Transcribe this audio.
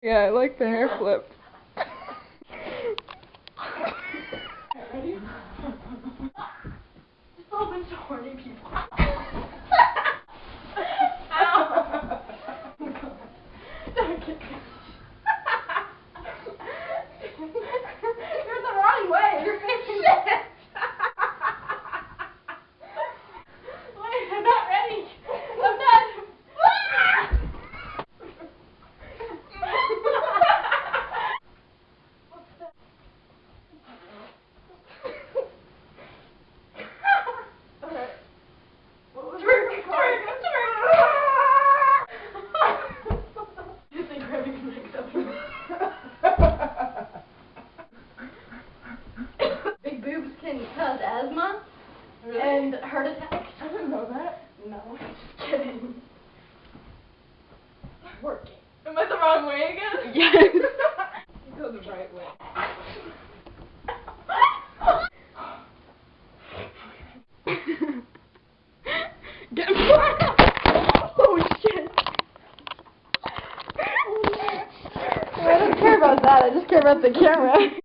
Yeah, I like the hair flip. Ready? Just a whole bunch of horny people. Ow! Don't get me. You're the wrong way. You're facing shit. Wait, I'm not ready. I'm not. Big boobs can cause asthma and heart attacks. I didn't know that. No, just kidding. Working. Am I the wrong way again? Yes. You go the right way. Get oh shit. I don't care about that, I just care about the camera.